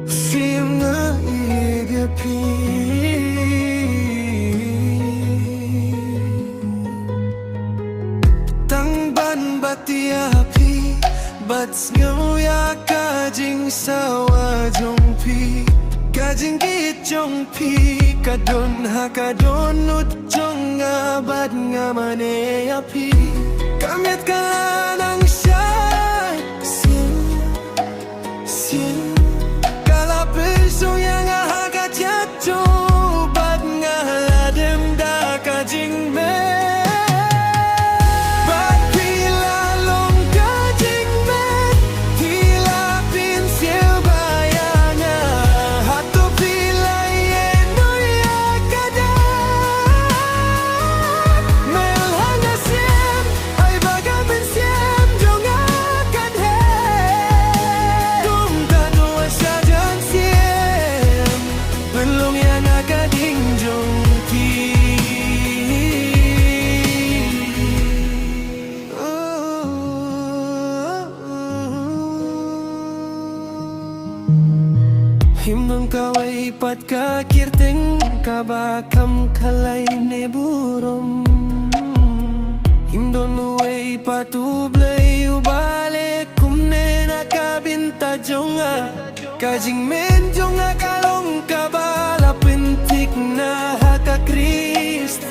Phim na igapi Tang ban batiapi Bats ngawya kajing sawa jongpi Kajing git jongpi Kadon hakadon ut jong abad ngamane api Kamit ka ng siya'y Sien Kalapil so yang ahagat yato Bad nga haladem da kajing me Bad pila long kajing me Hilapin siya bayanga Hato pila yeno yakada Melhanga siyem Ay bagamin siyem Jong akan he Tung tanua siya dyan siyem Belum yang akading jong pi Himnong kaway pat kakirting kabakam kalay ne burom Himdon uway patublay ubale kumne nakabinta jonga Kajing men jonga kalong kabala pintik na haka Krist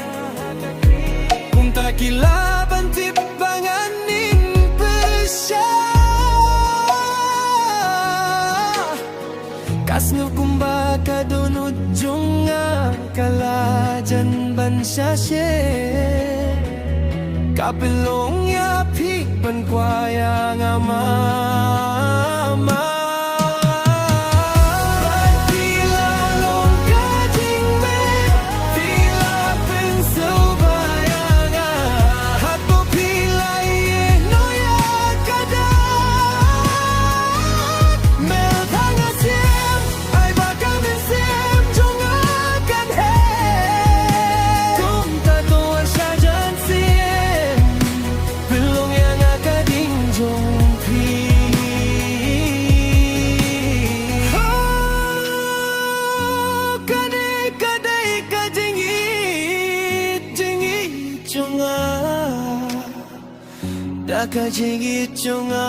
Punta kilaban tipanganin pesya Kasno kumbaga donut jonga kalajan ban sasye Kapilong yapik ban kwaya nga mama Daka jingit jonga